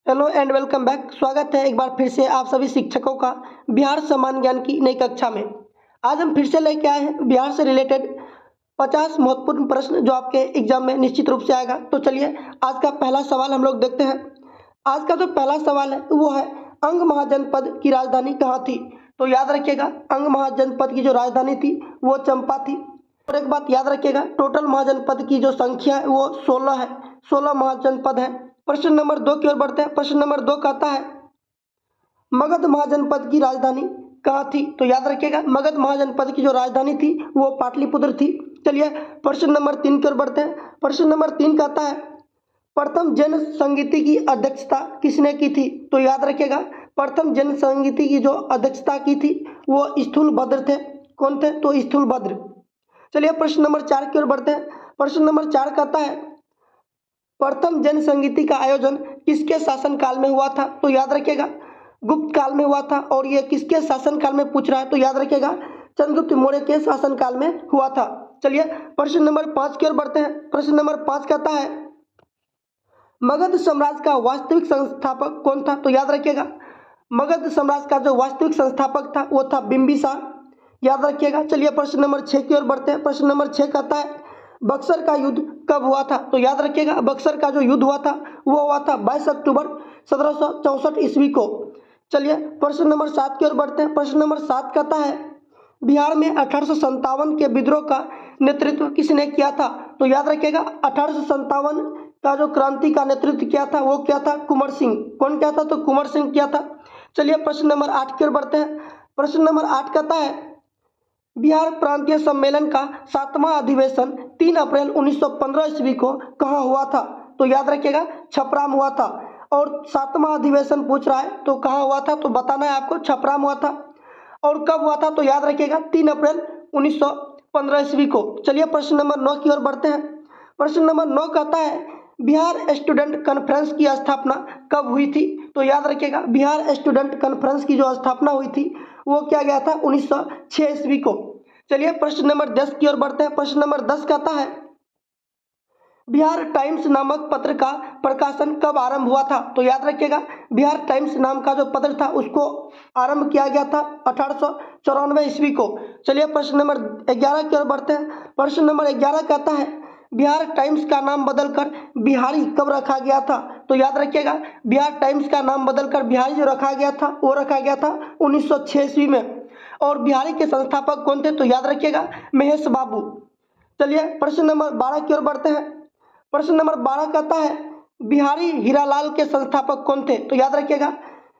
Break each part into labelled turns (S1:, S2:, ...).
S1: Hello and welcome back. स्वागत है एक बार फिर से आप सभी शिक्षकों का बिहार सामान्य ज्ञान की नई कक्षा में। आज हम फिर से लेके आए हैं बिहार से रिलेटेड 50 महत्वपूर्ण प्रश्न जो आपके एग्जाम में निश्चित रूप से आएगा। तो चलिए आज का पहला सवाल हम लोग देखते हैं। आज का जो पहला सवाल है वो है अंग महाजनपद की राजधानी कहाँ थी। तो याद रखिएगा अंग महाजनपद की जो राजधानी थी वो चंपा थी। और एक बात याद रखिएगा टोटल महाजनपद की जो संख्या है वो 16 है। 16 महाजनपद है। प्रश्न नंबर 2 की ओर बढ़ते हैं। प्रश्न नंबर 2 कहता है मगध महाजनपद की राजधानी कहाँ थी। तो याद रखिएगा मगध महाजनपद की जो राजधानी थी वो पाटलिपुत्र थी। चलिए प्रश्न नंबर 3 की ओर बढ़ते हैं। प्रश्न नंबर 3 कहता है प्रथम जैन संगीति की अध्यक्षता किसने की थी। तो याद रखिएगा प्रथम जैन संगीति की जो अध्यक्षता की थी वो स्थूलभद्र थे। कौन थे? तो स्थूलभद्र। चलिए प्रश्न नंबर 4 की ओर बढ़ते हैं। प्रश्न नंबर 4 कहता है प्रथम जैन संगीति का आयोजन किसके शासन काल में हुआ था। तो याद रखिएगा गुप्त काल में हुआ था। और ये किसके शासन काल में पूछ रहा है। तो याद रखिएगा चंद्रगुप्त मौर्य के शासन काल में हुआ था। चलिए प्रश्न नंबर 5 की ओर बढ़ते हैं। प्रश्न नंबर 5 कहता है मगध साम्राज्य का वास्तविक संस्थापक कौन था। तो याद रखिएगा मगध साम्राज्य का जो वास्तविक संस्थापक था वो था बिंबिसार। याद रखिएगा। चलिए प्रश्न नंबर 6 की ओर बढ़ते हैं। प्रश्न नंबर 6 कहता है बक्सर का युद्ध कब हुआ था। तो याद रखिएगा बक्सर का जो युद्ध हुआ था वो हुआ था 22 अक्टूबर 1764 ईस्वी को। चलिए प्रश्न नंबर 7 की ओर बढ़ते हैं। प्रश्न नंबर 7 कहता है बिहार में 1857 के विद्रोह का नेतृत्व किसने किया था। तो याद रखिएगा 1857 का जो क्रांति का नेतृत्व किया था वो क्या था? कुंवर सिंह। कौन किया था? तो कुंवर सिंह किया था। चलिए प्रश्न नंबर 8 की ओर बढ़ते हैं। प्रश्न नंबर 8 कहता है बिहार प्रांतीय सम्मेलन का 7वां अधिवेशन 3 अप्रैल 1915 ईस्वी को कहाँ हुआ था। तो याद रखिएगा छपरा में हुआ था। और 7वां अधिवेशन पूछ रहा है तो कहाँ हुआ था। तो बताना है आपको छपरा में हुआ था। और कब हुआ था? तो याद रखिएगा 3 अप्रैल 1915 ईस्वी को। चलिए प्रश्न नंबर 9 की ओर बढ़ते हैं। प्रश्न नंबर 9 कहता है बिहार स्टूडेंट कॉन्फ्रेंस की स्थापना कब हुई थी। तो याद रखिएगा बिहार स्टूडेंट कॉन्फ्रेंस की जो स्थापना हुई थी वो क्या गया था 1906 ईस्वी को। चलिए प्रश्न नंबर 10 की ओर बढ़ते हैं। प्रश्न नंबर 10 कहता है बिहार टाइम्स नामक पत्र का प्रकाशन कब आरंभ हुआ था। तो याद रखिएगा बिहार टाइम्स नाम का जो पत्र था उसको आरंभ किया गया था 1894 ईस्वी को। चलिए प्रश्न नंबर 11 की ओर बढ़ते हैं। प्रश्न नंबर 11 कहता है बिहार टाइम्स का नाम बदलकर बिहारी कब रखा गया था। तो याद रखिएगा बिहार टाइम्स का नाम बदलकर बिहारी जो रखा गया था वो रखा गया था 1906 ईस्वी में। और बिहारी के संस्थापक कौन थे? तो याद रखिएगा महेश बाबू। चलिए प्रश्न नंबर 12 की ओर बढ़ते हैं। प्रश्न नंबर 12 कहता है बिहारी हीरालाल के संस्थापक कौन थे। तो याद रखिएगा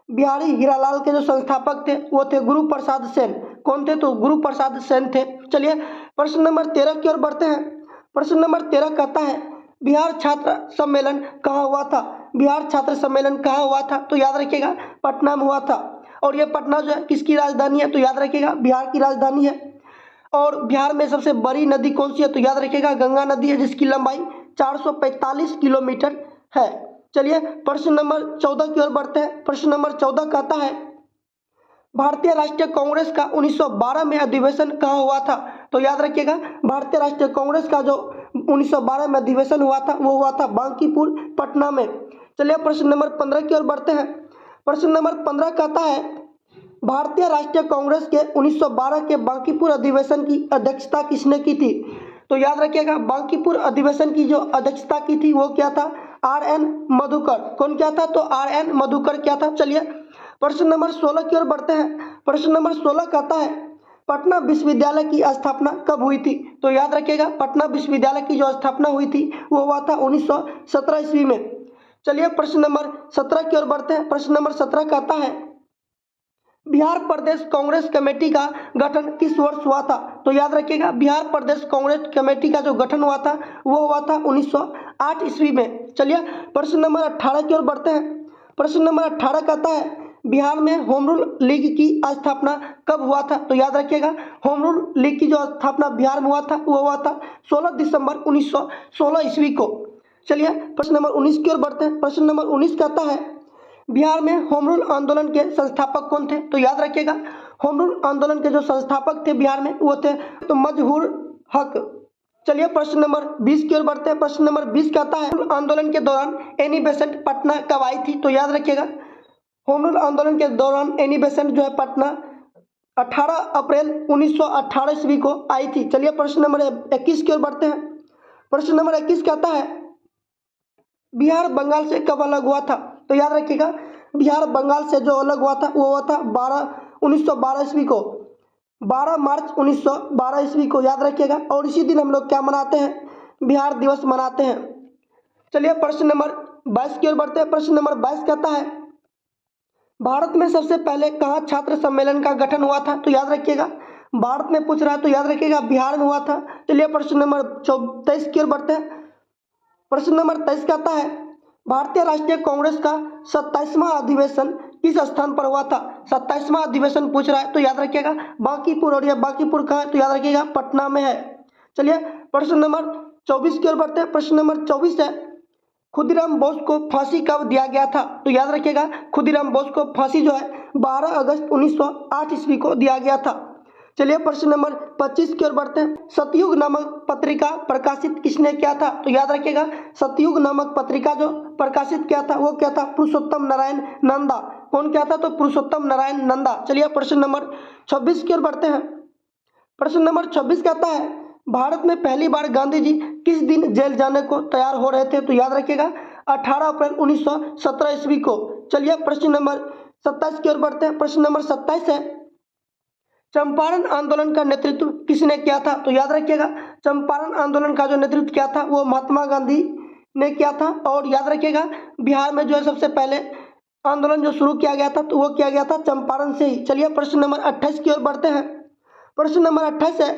S1: बिहारी हीरालाल के जो संस्थापक थे वो थे गुरु प्रसाद सेन। कौन थे? तो गुरु प्रसाद सेन थे। चलिए प्रश्न नंबर 13 की ओर बढ़ते हैं। प्रश्न नंबर 13 कहता है बिहार छात्र सम्मेलन कहाँ हुआ था। बिहार छात्र सम्मेलन कहाँ हुआ था। तो याद रखिएगा पटना में हुआ था। और ये पटना जो है किसकी राजधानी है। तो याद रखिएगा बिहार की राजधानी है। और बिहार में सबसे बड़ी नदी कौन सी है। तो याद रखिएगा गंगा नदी है जिसकी लंबाई 445 किलोमीटर है। चलिए प्रश्न नंबर 14 की ओर बढ़ते हैं। प्रश्न नंबर 14 कहता है भारतीय राष्ट्रीय कांग्रेस का 1912 में अधिवेशन कहाँ हुआ था। तो याद रखिएगा भारतीय राष्ट्रीय कांग्रेस का जो 1912 में अधिवेशन हुआ था वो हुआ था बांकीपुर पटना में। चलिए प्रश्न नंबर 15 की ओर बढ़ते हैं। प्रश्न नंबर 15 कहता है भारतीय राष्ट्रीय कांग्रेस के 1912 के बांकीपुर अधिवेशन की अध्यक्षता किसने की थी। तो याद रखिएगा बांकीपुर अधिवेशन की जो अध्यक्षता की थी वो क्या था? RN मधुकर। कौन क्या था? तो RN मधुकर क्या था। चलिए प्रश्न नंबर 16 की ओर बढ़ते हैं। प्रश्न नंबर 16 कहता है पटना विश्वविद्यालय की स्थापना कब हुई थी। तो याद रखिएगा पटना विश्वविद्यालय की जो स्थापना हुई थी वो हुआ था 1917 ईस्वी में। चलिए प्रश्न नंबर 17 की ओर बढ़ते हैं। प्रश्न नंबर 17 कहता है बिहार प्रदेश कांग्रेस कमेटी का गठन किस वर्ष हुआ था। तो याद रखिएगा बिहार प्रदेश कांग्रेस कमेटी का जो गठन हुआ था वो हुआ था 1908 ईस्वी में। चलिए प्रश्न नंबर 18 की ओर बढ़ते हैं। प्रश्न नंबर 18 कहता है बिहार में होम रूल लीग की स्थापना कब हुआ था। तो याद रखिएगा होम रूल लीग की जो स्थापना बिहार में हुआ था वो हुआ था 16 दिसंबर 1916 ईस्वी को। चलिए प्रश्न नंबर 19 की ओर बढ़ते हैं। प्रश्न नंबर 19 कहता है बिहार में होम रूल आंदोलन के संस्थापक कौन थे। तो याद रखिएगा होम रूल आंदोलन के जो संस्थापक थे बिहार में वो थे तो मजहूर हक। चलिए प्रश्न नंबर 20 की ओर बढ़ते हैं। प्रश्न नंबर 20 कहता है आंदोलन के दौरान एनी बेसेंट पटना कब आई थी? तो याद रखिएगा होम रूल आंदोलन के दौरान एनी बेसेंट जो है पटना 18 अप्रैल 1918 ईस्वी को आई थी। चलिए प्रश्न नंबर 21 की ओर बढ़ते हैं। प्रश्न नंबर 21 कहता है बिहार बंगाल से कब अलग हुआ था? तो याद रखिएगा बिहार बंगाल से जो अलग हुआ था वो हुआ था 1912 ईस्वी को, 12 मार्च 1912 ईस्वी को, याद रखिएगा। और इसी दिन हम लोग क्या मनाते हैं? बिहार दिवस मनाते हैं। चलिए प्रश्न नंबर 22 की ओर बढ़ते हैं। प्रश्न नंबर 22 कहता है भारत में सबसे पहले कहाँ छात्र सम्मेलन का गठन हुआ था? तो याद रखिएगा भारत में पूछ रहा है तो याद रखिएगा बिहार में हुआ था। चलिए प्रश्न नंबर 23 की ओर बढ़ते हैं। प्रश्न नंबर 23 कहता है भारतीय राष्ट्रीय कांग्रेस का 27वां अधिवेशन किस स्थान पर हुआ था? 27वां अधिवेशन पूछ रहा है तो याद रखिएगा बांकीपुर, और यह बांकीपुर कहाँ है? तो याद रखिएगा पटना में है। चलिए प्रश्न नंबर 24 की ओर बढ़ते हैं। प्रश्न नंबर 24 है खुदीराम बोस को फांसी कब दिया गया था? तो याद रखिएगा खुदीराम बोस को फांसी जो है 12 अगस्त 1908 ईस्वी को दिया गया था। चलिए प्रश्न नंबर 25 की ओर बढ़ते हैं। सतयुग नामक पत्रिका प्रकाशित किसने किया था? तो याद रखिएगा सतयुग नामक पत्रिका जो प्रकाशित किया था वो क्या था? पुरुषोत्तम नारायण नंदा। कौन क्या था? तो पुरुषोत्तम नारायण नंदा। चलिए प्रश्न नंबर 26 की ओर बढ़ते हैं। प्रश्न नंबर 26 कहता है भारत में पहली बार गांधी जी किस दिन जेल जाने को तैयार हो रहे थे? तो याद रखिएगा 18 अप्रैल 1917 ईस्वी को। चलिए प्रश्न नंबर 27 की ओर बढ़ते हैं। प्रश्न नंबर 27 है चंपारण आंदोलन का नेतृत्व किसने किया था? तो याद रखिएगा चंपारण आंदोलन का जो नेतृत्व किया था वो महात्मा गांधी ने किया था। और याद रखिएगा बिहार में जो है सबसे पहले आंदोलन जो शुरू किया गया था तो वो किया गया था चंपारण से ही। चलिए प्रश्न नंबर 28 की ओर बढ़ते हैं। प्रश्न नंबर 28 है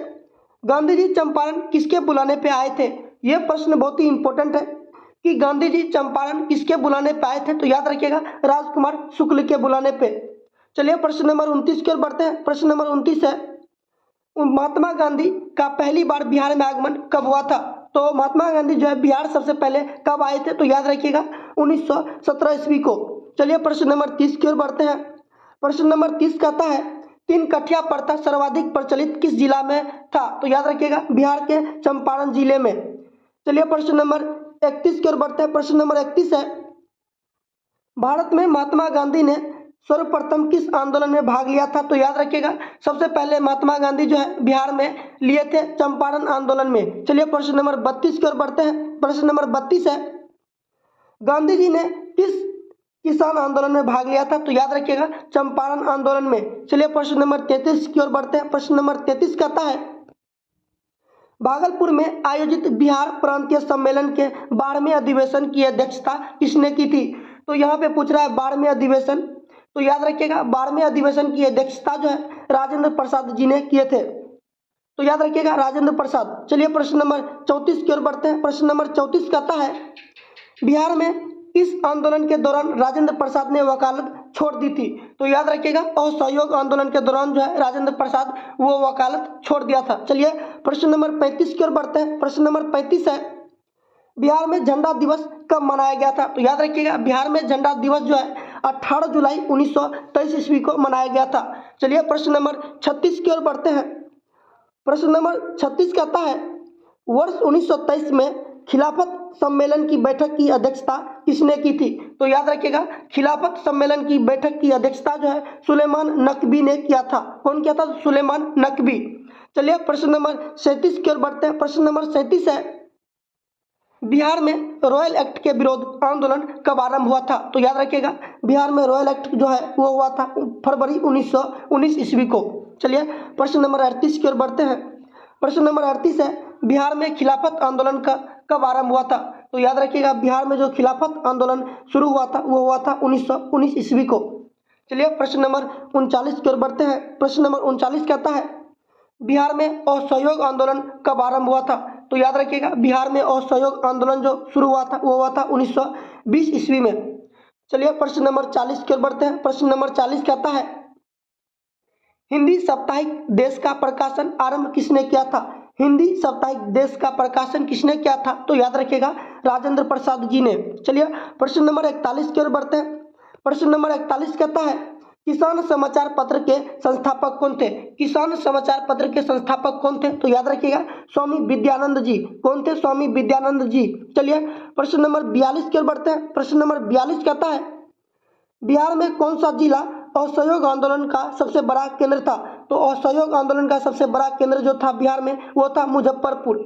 S1: गांधी जी चंपारण किसके बुलाने पे आए थे? यह प्रश्न बहुत ही इंपॉर्टेंट है कि गांधी जी चंपारण किसके बुलाने पे आए थे? तो याद रखिएगा राजकुमार शुक्ल के बुलाने पे। चलिए प्रश्न नंबर 29 की ओर बढ़ते हैं। प्रश्न नंबर 29 है महात्मा गांधी का पहली बार बिहार में आगमन कब हुआ था? तो महात्मा गांधी जो है बिहार सबसे पहले कब आए थे? तो याद रखिएगा 1917 ईस्वी को। चलिए प्रश्न नंबर 30 की ओर बढ़ते हैं। प्रश्न नंबर 30 कहता है तीन कठिया प्रथा सर्वाधिक प्रचलित किस जिला में था? तो याद रखिएगा बिहार के चंपारण जिले में। चलिए प्रश्न नंबर 31 की ओर बढ़ते हैं। प्रश्न नंबर 31 है भारत में महात्मा गांधी ने सर्वप्रथम किस आंदोलन में भाग लिया था? तो याद रखिएगा सबसे पहले महात्मा गांधी जो है बिहार में लिए थे चंपारण आंदोलन में। चलिए प्रश्न नंबर 32 की ओर बढ़ते हैं। प्रश्न नंबर 32 है गांधी जी ने किस किसान आंदोलन में भाग लिया था? तो याद रखिएगा चंपारण आंदोलन में। चलिए प्रश्न नंबर 33 की ओर बढ़ते हैं। प्रश्न नंबर 33 कहता है भागलपुर में आयोजित बिहार प्रांतीय सम्मेलन के 12वें अधिवेशन की अध्यक्षता किसने की थी? तो यहाँ पे पूछ रहा है 12वें अधिवेशन, तो याद रखिएगा 12वें अधिवेशन की अध्यक्षता जो है राजेंद्र प्रसाद जी ने किए थे। तो याद रखिएगा राजेंद्र प्रसाद। चलिए प्रश्न नंबर 34 की ओर बढ़ते हैं। प्रश्न नंबर 34 कहता है बिहार में इस आंदोलन के दौरान राजेंद्र प्रसाद ने वकालत छोड़ दी थी? तो याद रखिएगा असहयोग आंदोलन के दौरान जो है राजेंद्र प्रसाद वो वकालत छोड़ दिया था। चलिए प्रश्न नंबर 35 की ओर बढ़ते हैं। प्रश्न नंबर 35 है बिहार में झंडा दिवस कब मनाया गया था? तो याद रखिएगा बिहार में झंडा दिवस जो है 18 जुलाई 1923 ईस्वी को मनाया गया था। चलिए प्रश्न नंबर 36 की ओर बढ़ते हैं। प्रश्न नंबर 36 कहता है वर्ष 1923 में खिलाफत सम्मेलन की बैठक की अध्यक्षता किसने की थी? तो याद रखिएगा खिलाफत सम्मेलन की बैठक की अध्यक्षता जो है सुलेमान नकवी ने किया था। कौन किया था? सुलेमान नकवी। चलिए प्रश्न नंबर 37 की ओर बढ़ते हैं। प्रश्न नंबर 37 है बिहार में रॉयल एक्ट के विरोध आंदोलन कब आरंभ हुआ था? तो याद रखिएगा बिहार में रॉयल एक्ट जो है वो हुआ था फरवरी 1919 ईस्वी को। चलिए प्रश्न नंबर 38 की ओर बढ़ते हैं। प्रश्न नंबर 38 है बिहार में खिलाफत आंदोलन का कब आरंभ हुआ था? तो याद रखिएगा बिहार में जो खिलाफत आंदोलन शुरू हुआ था वो हुआ था 1919 ईस्वी को। चलिए प्रश्न नंबर 39 की ओर बढ़ते हैं। प्रश्न नंबर 39 कहता है बिहार में असहयोग आंदोलन कब आरंभ हुआ था? तो याद रखिएगा बिहार में असहयोग आंदोलन जो शुरू हुआ था वो हुआ था 1920 ईस्वी में। चलिए प्रश्न नंबर 40 की ओर बढ़ते हैं। प्रश्न नंबर 40 कहता है हिंदी साप्ताहिक देश का प्रकाशन आरंभ किसने किया था? हिंदी साप्ताहिक देश का प्रकाशन किसने किया था? तो याद रखिएगा राजेंद्र प्रसाद जी ने। चलिए प्रश्न नंबर 41 की ओर बढ़ते हैं। प्रश्न नंबर 41 कहता है किसान समाचार पत्र के संस्थापक कौन थे? किसान समाचार पत्र के संस्थापक कौन थे? तो याद रखिएगा स्वामी विद्यानंद जी। कौन थे? स्वामी विद्यानंद जी। चलिए प्रश्न नंबर 42 की ओर बढ़ते हैं। प्रश्न नंबर 42 कहता है बिहार में कौन सा जिला असहयोग आंदोलन का सबसे बड़ा केंद्र था? तो असहयोग आंदोलन का सबसे बड़ा केंद्र जो था बिहार में वो था मुजफ्फरपुर।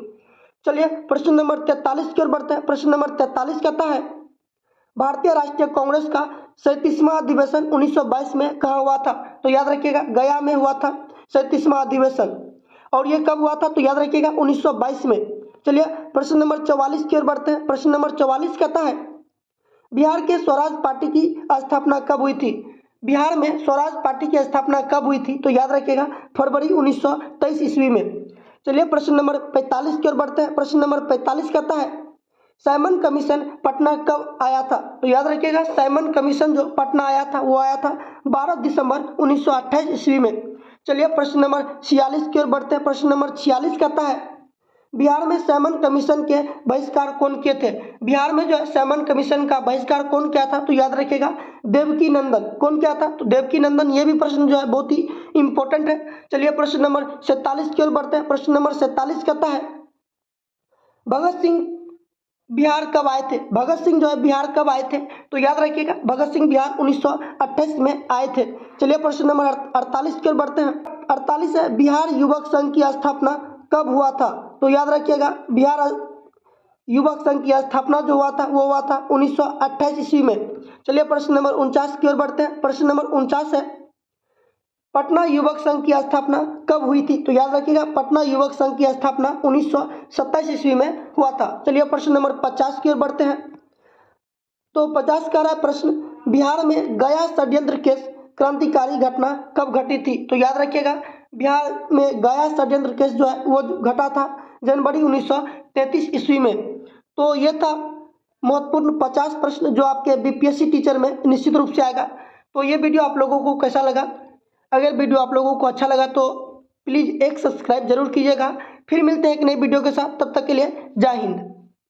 S1: चलिए प्रश्न नंबर 43 की ओर बढ़ते हैं। प्रश्न नंबर 43 कहता है भारतीय राष्ट्रीय कांग्रेस का 37वां अधिवेशन 1922 में कहाँ हुआ था? तो याद रखिएगा गया में हुआ था 37वां अधिवेशन। और ये कब हुआ था? तो याद रखिएगा 1922 में। चलिए प्रश्न नंबर 44 की ओर बढ़ते हैं। प्रश्न नंबर 44 कहता है बिहार के स्वराज पार्टी की स्थापना कब हुई थी? बिहार में स्वराज पार्टी की स्थापना कब हुई थी? तो याद रखिएगा फरवरी 1923 ईस्वी में। चलिए प्रश्न नंबर 45 की ओर बढ़ते हैं। प्रश्न नंबर 45 कहता है साइमन कमीशन पटना कब आया था? तो याद रखिएगा साइमन कमीशन जो पटना आया था वो आया था 12 दिसंबर 1928 ईस्वी में। चलिए प्रश्न नंबर 46 की ओर बढ़ते हैं। प्रश्न नंबर 46 कहता है बिहार में साइमन कमीशन के बहिष्कार कौन किए थे? बिहार में जो है साइमन कमीशन का बहिष्कार कौन किया था? तो याद रखिएगा देवकी नंदन। कौन किया था? तो देवकी नंदन। ये भी प्रश्न जो है बहुत ही इंपॉर्टेंट है। चलिए प्रश्न नंबर 47 की ओर बढ़ते हैं। प्रश्न नंबर 47 कहता है भगत सिंह बिहार कब आए थे? भगत सिंह जो है बिहार कब आए थे? तो याद रखिएगा भगत सिंह बिहार 1928 में आए थे। चलिए प्रश्न नंबर 48 की ओर बढ़ते हैं। 48 है बिहार युवक संघ की स्थापना कब हुआ था? तो याद रखिएगा बिहार युवक संघ की स्थापना जो हुआ था वो हुआ था 1928 ईस्वी में। चलिए प्रश्न नंबर 49 की ओर बढ़ते हैं। प्रश्न नंबर 49 है पटना युवक संघ की स्थापना कब हुई थी? तो याद रखिएगा पटना युवक संघ की स्थापना 1927 ईस्वी में हुआ था। चलिए प्रश्न नंबर 50 की ओर बढ़ते हैं। तो 50 कह रहा है प्रश्न बिहार में गया षड्यंत्र केस क्रांतिकारी घटना कब घटी थी? तो याद रखिएगा बिहार में गया षड्यंत्र केस जो है वो घटा था जनवरी 1933 ईस्वी में। तो ये था महत्वपूर्ण 50 प्रश्न जो आपके बीपीएससी टीचर में निश्चित रूप से आएगा। तो ये वीडियो आप लोगों को कैसा लगा? अगर वीडियो आप लोगों को अच्छा लगा तो प्लीज़ एक सब्सक्राइब जरूर कीजिएगा। फिर मिलते हैं एक नई वीडियो के साथ, तब तक के लिए जय हिंद।